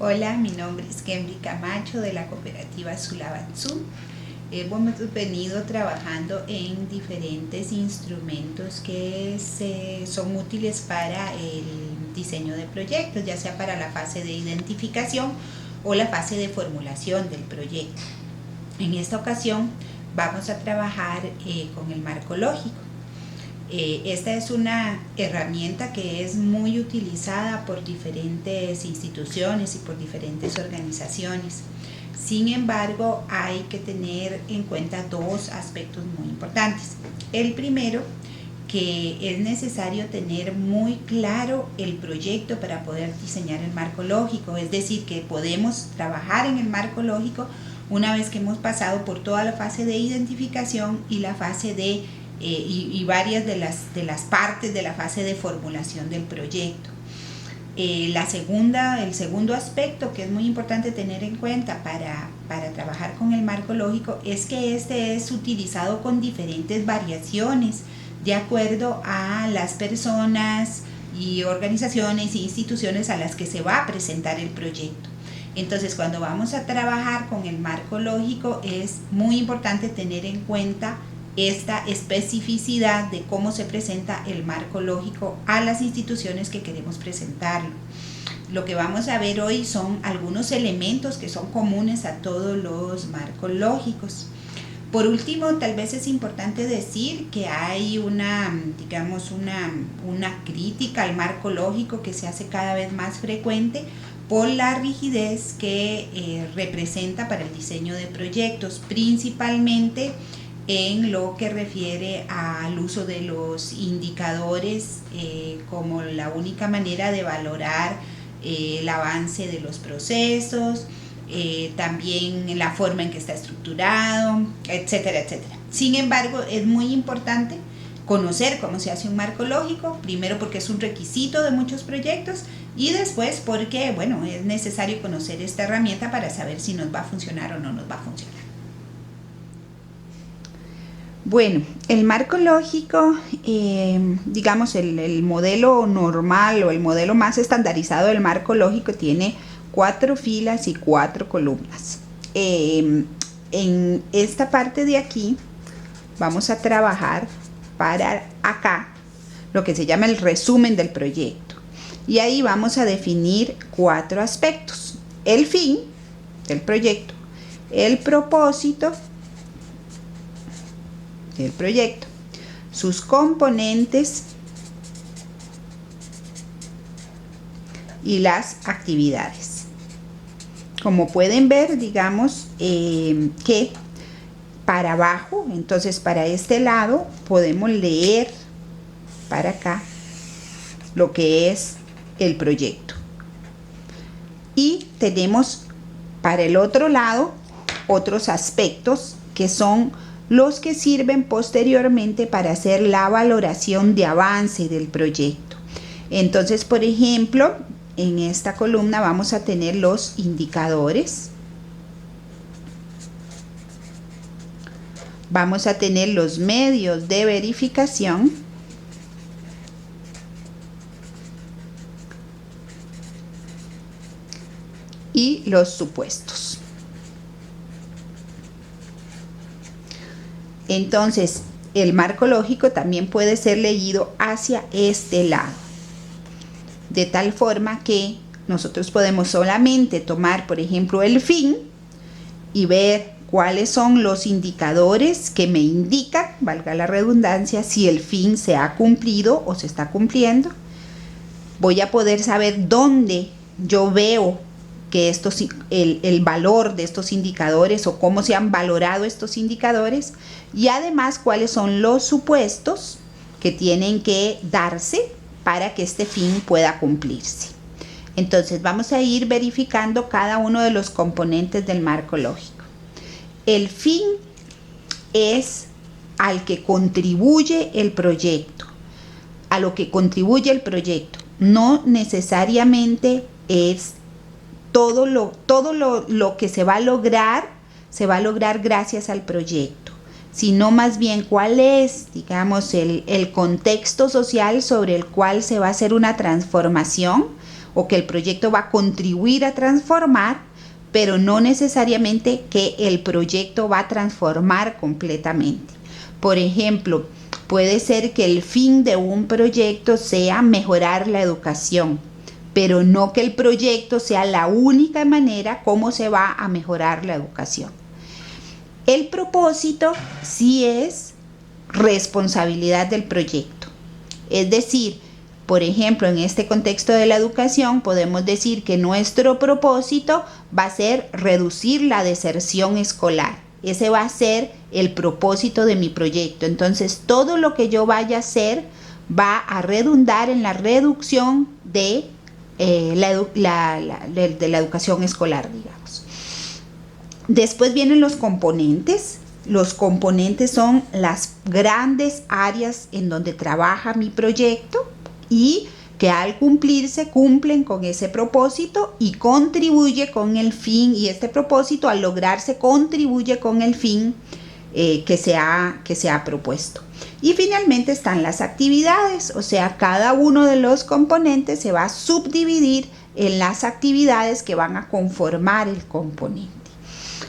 Hola, mi nombre es Kemry Camacho de la cooperativa Sulabanzú. Hemos venido trabajando en diferentes instrumentos que son útiles para el diseño de proyectos, ya sea para la fase de identificación o la fase de formulación del proyecto. En esta ocasión vamos a trabajar con el marco lógico. Esta es una herramienta que es muy utilizada por diferentes instituciones y por diferentes organizaciones. Sin embargo, hay que tener en cuenta dos aspectos muy importantes. El primero, que es necesario tener muy claro el proyecto para poder diseñar el marco lógico, es decir, que podemos trabajar en el marco lógico una vez que hemos pasado por toda la fase de identificación y la fase de y varias de las partes de la fase de formulación del proyecto. El segundo aspecto que es muy importante tener en cuenta para trabajar con el marco lógico es que este es utilizado con diferentes variaciones de acuerdo a las personas y organizaciones e instituciones a las que se va a presentar el proyecto. Entonces, cuando vamos a trabajar con el marco lógico es muy importante tener en cuenta esta especificidad de cómo se presenta el marco lógico a las instituciones que queremos presentarlo. Lo que vamos a ver hoy son algunos elementos que son comunes a todos los marcos lógicos. Por último, tal vez es importante decir que hay una crítica al marco lógico que se hace cada vez más frecuente por la rigidez que representa para el diseño de proyectos, principalmente en lo que refiere al uso de los indicadores como la única manera de valorar el avance de los procesos, también la forma en que está estructurado, etcétera, etcétera. Sin embargo, es muy importante conocer cómo se hace un marco lógico, primero porque es un requisito de muchos proyectos y después porque, bueno, es necesario conocer esta herramienta para saber si nos va a funcionar o no nos va a funcionar. Bueno, el marco lógico, digamos el modelo normal o el modelo más estandarizado del marco lógico tiene 4 filas y 4 columnas. En esta parte de aquí vamos a trabajar para acá lo que se llama el resumen del proyecto. Y ahí vamos a definir 4 aspectos: el fin del proyecto, el propósito del proyecto, sus componentes y las actividades. Como pueden ver, digamos que para abajo, entonces para este lado podemos leer para acá lo que es el proyecto. Y tenemos para el otro lado otros aspectos que son los que sirven posteriormente para hacer la valoración de avance del proyecto. Entonces, por ejemplo, en esta columna vamos a tener los indicadores, vamos a tener los medios de verificación, y los supuestos. Entonces, el marco lógico también puede ser leído hacia este lado, de tal forma que nosotros podemos solamente tomar, por ejemplo, el fin y ver cuáles son los indicadores que me indican, valga la redundancia, si el fin se ha cumplido o se está cumpliendo. Voy a poder saber dónde yo veo que el valor de estos indicadores o cómo se han valorado estos indicadores, y además cuáles son los supuestos que tienen que darse para que este fin pueda cumplirse. Entonces vamos a ir verificando cada uno de los componentes del marco lógico. El fin es al que contribuye el proyecto, a lo que contribuye el proyecto. No necesariamente es todo lo que se va a lograr gracias al proyecto, sino más bien cuál es, digamos, el contexto social sobre el cual se va a hacer una transformación o que el proyecto va a contribuir a transformar, pero no necesariamente que el proyecto va a transformar completamente. Por ejemplo, puede ser que el fin de un proyecto sea mejorar la educación, pero no que el proyecto sea la única manera como se va a mejorar la educación. El propósito sí es responsabilidad del proyecto. Es decir, por ejemplo, en este contexto de la educación, podemos decir que nuestro propósito va a ser reducir la deserción escolar. Ese va a ser el propósito de mi proyecto. Entonces, todo lo que yo vaya a hacer va a redundar en la reducción de la educación escolar, digamos. Después vienen los componentes. Los componentes son las grandes áreas en donde trabaja mi proyecto y que al cumplirse cumplen con ese propósito y contribuye con el fin, y este propósito al lograrse contribuye con el fin que se ha propuesto. Y finalmente están las actividades, o sea, cada uno de los componentes se va a subdividir en las actividades que van a conformar el componente.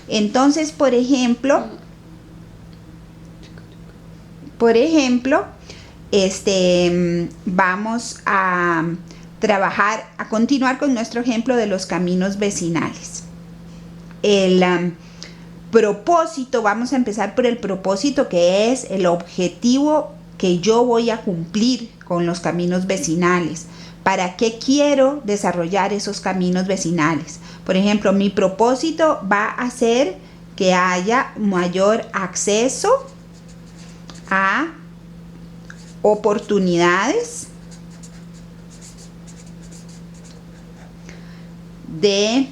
Entonces, por ejemplo, vamos a continuar con nuestro ejemplo de los caminos vecinales. El propósito, vamos a empezar por el propósito, que es el objetivo que yo voy a cumplir con los caminos vecinales. ¿Para qué quiero desarrollar esos caminos vecinales? Por ejemplo, mi propósito va a ser que haya mayor acceso a oportunidades de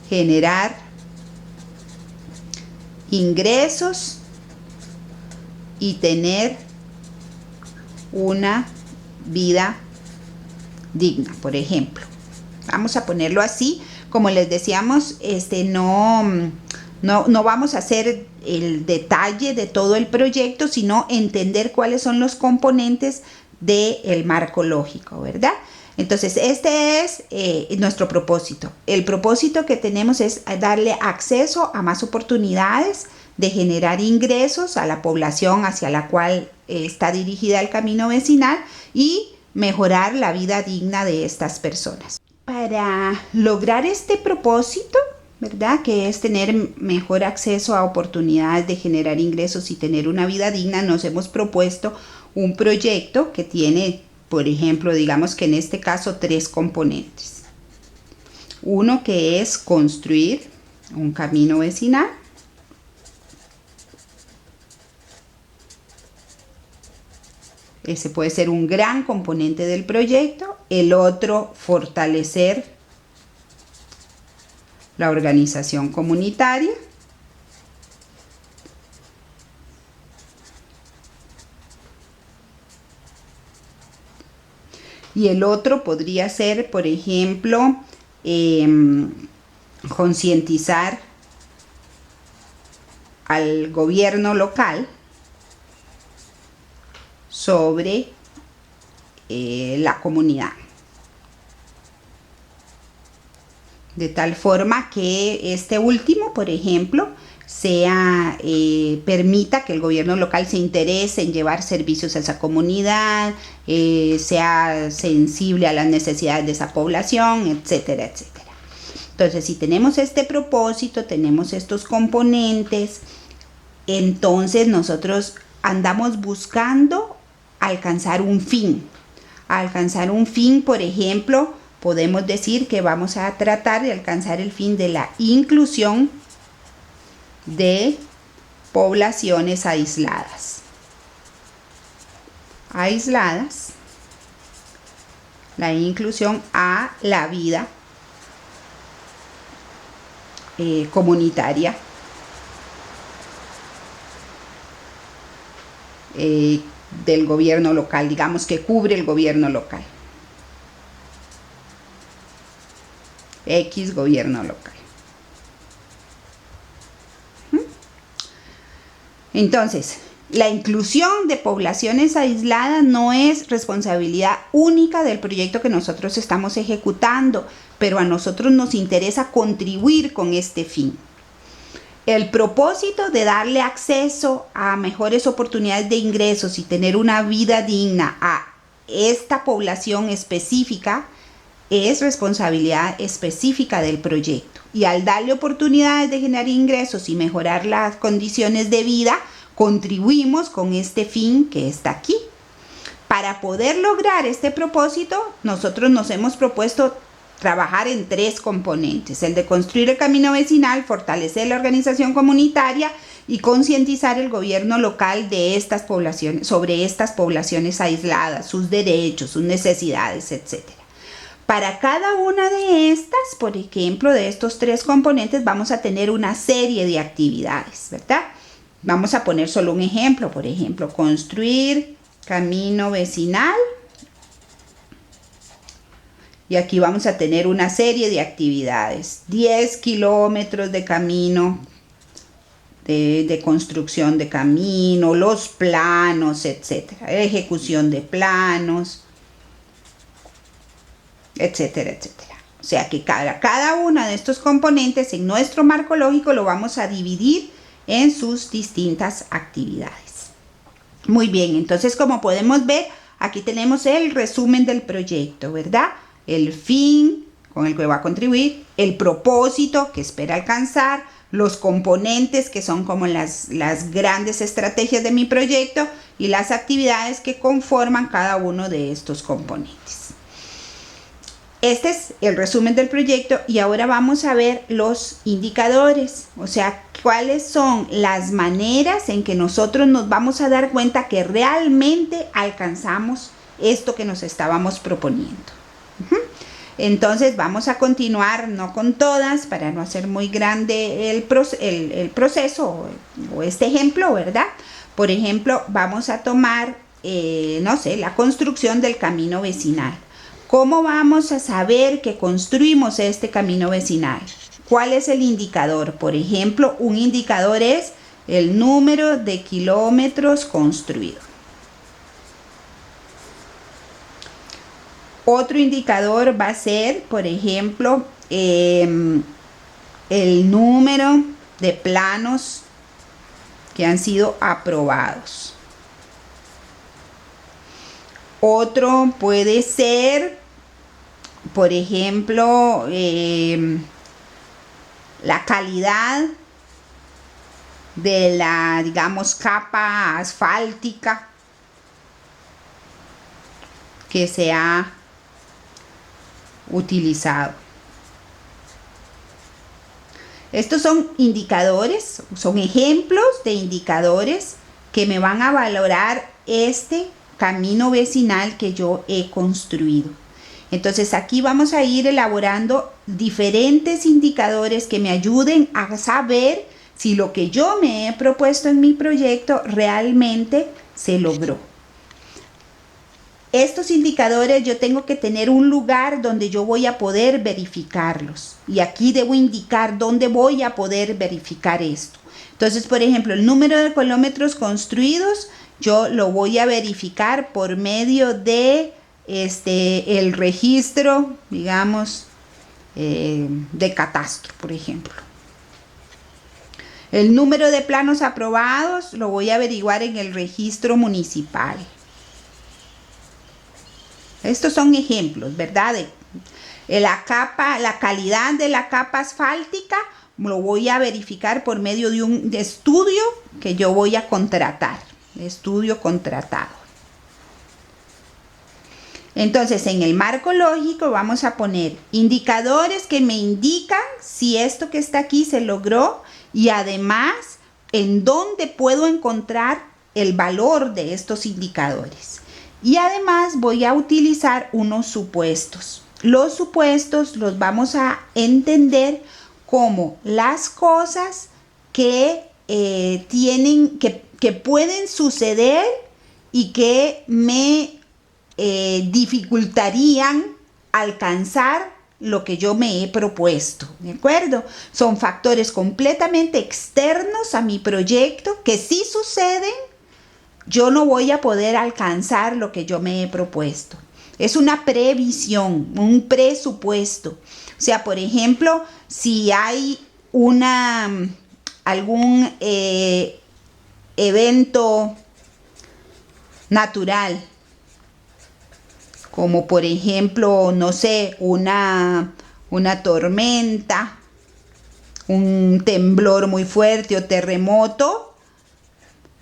generar ingresos y tener una vida digna, por ejemplo. Vamos a ponerlo así. Como les decíamos, no vamos a hacer el detalle de todo el proyecto, sino entender cuáles son los componentes del marco lógico, ¿verdad? Entonces, este es nuestro propósito. El propósito que tenemos es darle acceso a más oportunidades de generar ingresos a la población hacia la cual está dirigida el camino vecinal y mejorar la vida digna de estas personas. Para lograr este propósito, ¿verdad?, que es tener mejor acceso a oportunidades de generar ingresos y tener una vida digna, nos hemos propuesto un proyecto que tiene, por ejemplo, digamos que en este caso 3 componentes. Uno que es construir un camino vecinal. Ese puede ser un gran componente del proyecto. El otro, fortalecer la organización comunitaria. Y el otro podría ser, por ejemplo, concientizar al gobierno local sobre la comunidad. De tal forma que este último, por ejemplo, permita que el gobierno local se interese en llevar servicios a esa comunidad, sea sensible a las necesidades de esa población, etcétera, etcétera. Entonces, si tenemos este propósito, tenemos estos componentes, entonces nosotros andamos buscando alcanzar un fin. Alcanzar un fin, por ejemplo, podemos decir que vamos a tratar de alcanzar el fin de la inclusión de poblaciones aisladas. La inclusión a la vida comunitaria del gobierno local, digamos que cubre el gobierno local. X gobierno local. Entonces, La inclusión de poblaciones aisladas no es responsabilidad única del proyecto que nosotros estamos ejecutando, pero a nosotros nos interesa contribuir con este fin. El propósito de darle acceso a mejores oportunidades de ingresos y tener una vida digna a esta población específica es responsabilidad específica del proyecto. Y al darle oportunidades de generar ingresos y mejorar las condiciones de vida, contribuimos con este fin que está aquí. Para poder lograr este propósito, nosotros nos hemos propuesto trabajar en 3 componentes: el de construir el camino vecinal, fortalecer la organización comunitaria y concientizar el gobierno local de estas poblaciones, sobre estas poblaciones aisladas, sus derechos, sus necesidades, etc. Para cada una de estas, por ejemplo, de estos 3 componentes, vamos a tener una serie de actividades, ¿verdad? Vamos a poner solo un ejemplo, por ejemplo, construir camino vecinal. Y aquí vamos a tener una serie de actividades, 10 kilómetros de camino, de construcción de camino, los planos, etcétera, ejecución de planos, etcétera, etcétera. O sea que cada uno de estos componentes en nuestro marco lógico lo vamos a dividir en sus distintas actividades. Muy bien, entonces como podemos ver, aquí tenemos el resumen del proyecto, ¿verdad? El fin con el que va a contribuir, el propósito que espera alcanzar, los componentes que son como las grandes estrategias de mi proyecto y las actividades que conforman cada uno de estos componentes. Este es el resumen del proyecto y ahora vamos a ver los indicadores, o sea, cuáles son las maneras en que nosotros nos vamos a dar cuenta que realmente alcanzamos esto que nos estábamos proponiendo. Entonces vamos a continuar, no con todas, para no hacer muy grande el proceso o este ejemplo, ¿verdad? Por ejemplo, vamos a tomar, no sé, la construcción del camino vecinal. ¿Cómo vamos a saber que construimos este camino vecinal? ¿Cuál es el indicador? Por ejemplo, un indicador es el número de kilómetros construidos. Otro indicador va a ser, por ejemplo, el número de planos que han sido aprobados. Otro puede ser, por ejemplo, la calidad de la, digamos, capa asfáltica que se ha utilizado. Estos son indicadores, son ejemplos de indicadores que me van a valorar este camino vecinal que yo he construido. Entonces aquí vamos a ir elaborando diferentes indicadores que me ayuden a saber si lo que yo me he propuesto en mi proyecto realmente se logró. Estos indicadores yo tengo que tener un lugar donde yo voy a poder verificarlos. Y aquí debo indicar dónde voy a poder verificar esto. Entonces, por ejemplo, el número de kilómetros construidos, yo lo voy a verificar por medio de el registro, digamos, de catastro, por ejemplo. El número de planos aprobados lo voy a averiguar en el registro municipal. Estos son ejemplos, ¿verdad? La calidad de la capa asfáltica lo voy a verificar por medio de un estudio que yo voy a contratar. Estudio contratado. Entonces, en el marco lógico vamos a poner indicadores que me indican si esto que está aquí se logró y además en dónde puedo encontrar el valor de estos indicadores. Y además voy a utilizar unos supuestos. Los supuestos los vamos a entender como las cosas que que pueden suceder y que me dificultarían alcanzar lo que yo me he propuesto, ¿de acuerdo? Son factores completamente externos a mi proyecto que sí suceden, yo no voy a poder alcanzar lo que yo me he propuesto. Es una previsión, un presupuesto. O sea, por ejemplo, si hay algún evento natural, como por ejemplo, no sé, una tormenta, un temblor muy fuerte o terremoto,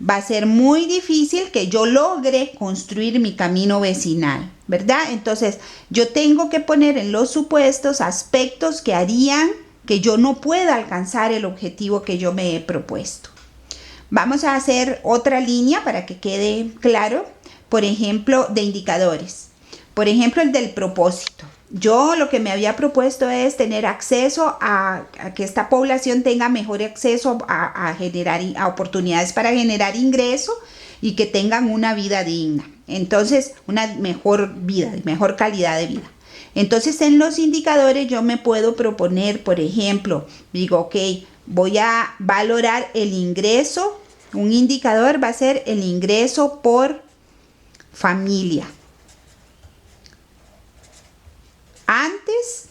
va a ser muy difícil que yo logre construir mi camino vecinal, ¿verdad? Entonces, yo tengo que poner en los supuestos aspectos que harían que yo no pueda alcanzar el objetivo que yo me he propuesto. Vamos a hacer otra línea para que quede claro, por ejemplo, de indicadores. Por ejemplo, el del propósito. Yo lo que me había propuesto es tener acceso a que esta población tenga mejor acceso a oportunidades para generar ingreso y que tengan una vida digna. Entonces, una mejor vida, mejor calidad de vida. Entonces, en los indicadores yo me puedo proponer, por ejemplo, digo, ok, voy a valorar el ingreso. Un indicador va a ser el ingreso por familia. Antes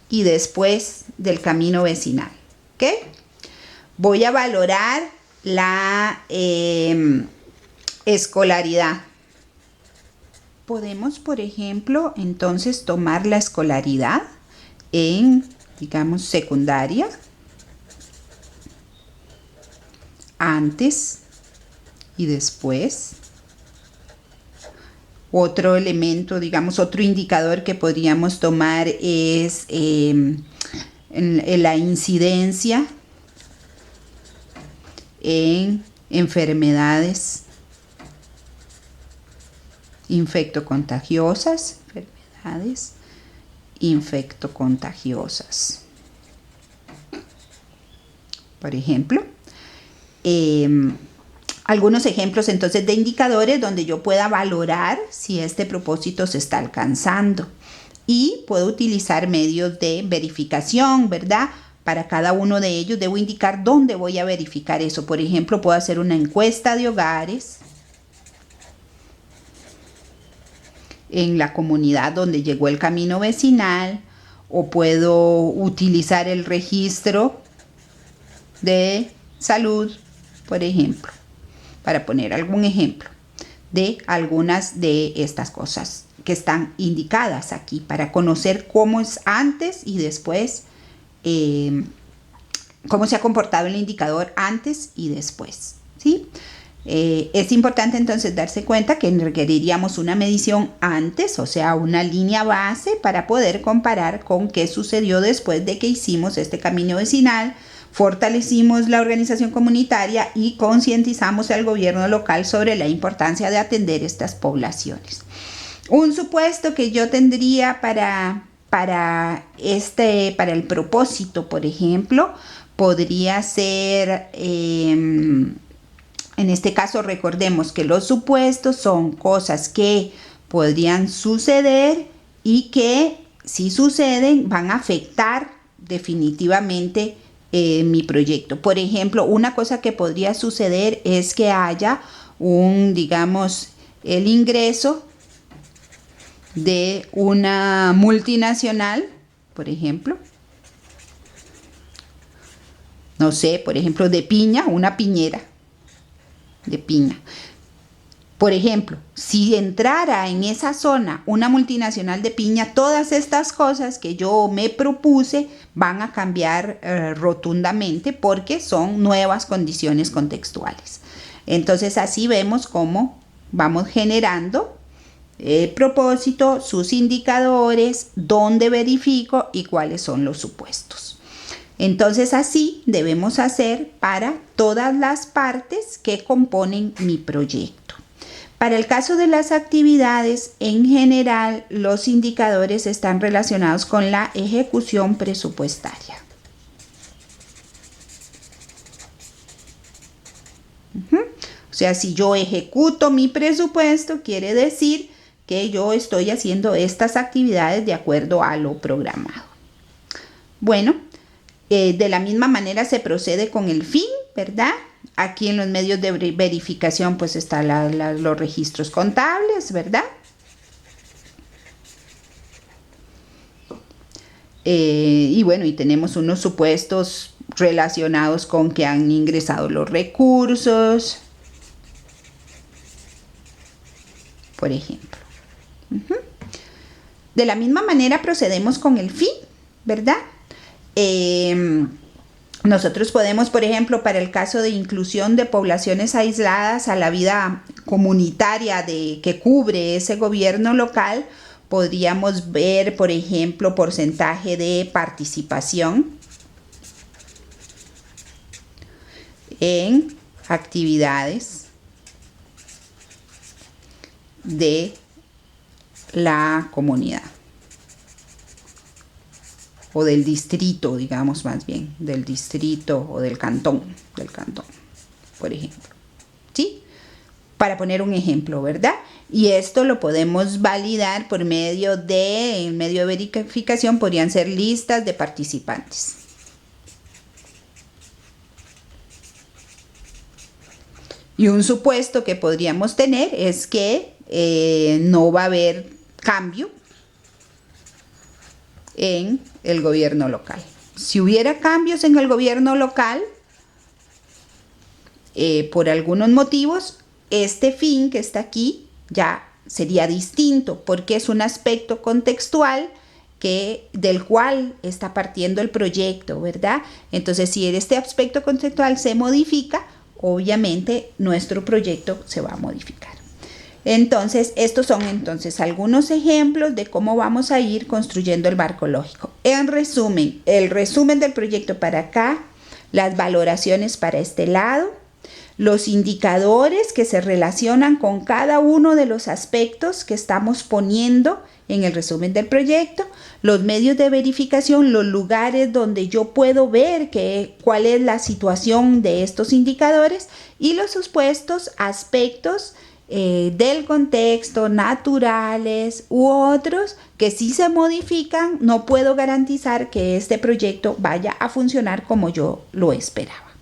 y después del camino vecinal. ¿Ok? Voy a valorar la escolaridad. Podemos, por ejemplo, entonces tomar la escolaridad en, digamos, secundaria, antes y después. Otro elemento, digamos, otro indicador que podríamos tomar es la incidencia en enfermedades infectocontagiosas. Por ejemplo, algunos ejemplos entonces de indicadores donde yo pueda valorar si este propósito se está alcanzando. Y puedo utilizar medios de verificación, ¿verdad? Para cada uno de ellos debo indicar dónde voy a verificar eso. Por ejemplo, puedo hacer una encuesta de hogares en la comunidad donde llegó el camino vecinal, o puedo utilizar el registro de salud, por ejemplo, para poner algún ejemplo de algunas de estas cosas que están indicadas aquí, para conocer cómo es antes y después, cómo se ha comportado el indicador antes y después, ¿sí? Es importante entonces darse cuenta que requeriríamos una medición antes, o sea, una línea base para poder comparar con qué sucedió después de que hicimos este camino vecinal, fortalecimos la organización comunitaria y concientizamos al gobierno local sobre la importancia de atender estas poblaciones. Un supuesto que yo tendría para el propósito, por ejemplo, podría ser, en este caso recordemos que los supuestos son cosas que podrían suceder y que si suceden van a afectar definitivamente mi proyecto. Por ejemplo, una cosa que podría suceder es que haya el ingreso de una multinacional, por ejemplo, no sé, por ejemplo, de piña, una piñera de piña. Por ejemplo, si entrara en esa zona una multinacional de piña, todas estas cosas que yo me propuse van a cambiar rotundamente porque son nuevas condiciones contextuales. Entonces así vemos cómo vamos generando el propósito, sus indicadores, dónde verifico y cuáles son los supuestos. Entonces así debemos hacer para todas las partes que componen mi proyecto. Para el caso de las actividades, en general, los indicadores están relacionados con la ejecución presupuestaria. O sea, si yo ejecuto mi presupuesto, quiere decir que yo estoy haciendo estas actividades de acuerdo a lo programado. Bueno, de la misma manera se procede con el fin, ¿verdad? Aquí en los medios de verificación pues están los registros contables, ¿verdad? Y bueno, y tenemos unos supuestos relacionados con que han ingresado los recursos, por ejemplo. De la misma manera procedemos con el fin, ¿verdad? Nosotros podemos, por ejemplo, para el caso de inclusión de poblaciones aisladas a la vida comunitaria que cubre ese gobierno local, podríamos ver, por ejemplo, porcentaje de participación en actividades de la comunidad o del distrito, digamos más bien, del distrito o del cantón, por ejemplo. ¿Sí? Para poner un ejemplo, ¿verdad? Y esto lo podemos validar por medio de verificación, podrían ser listas de participantes. Y un supuesto que podríamos tener es que no va a haber cambio en el gobierno local. Si hubiera cambios en el gobierno local, por algunos motivos, este fin que está aquí ya sería distinto, porque es un aspecto contextual del cual está partiendo el proyecto, ¿verdad? Entonces, si este aspecto contextual se modifica, obviamente nuestro proyecto se va a modificar. Entonces, estos son algunos ejemplos de cómo vamos a ir construyendo el marco lógico. En resumen, el resumen del proyecto para acá, las valoraciones para este lado, los indicadores que se relacionan con cada uno de los aspectos que estamos poniendo en el resumen del proyecto, los medios de verificación, los lugares donde yo puedo ver cuál es la situación de estos indicadores y los supuestos aspectos del contexto, naturales u otros que si se modifican, no puedo garantizar que este proyecto vaya a funcionar como yo lo esperaba.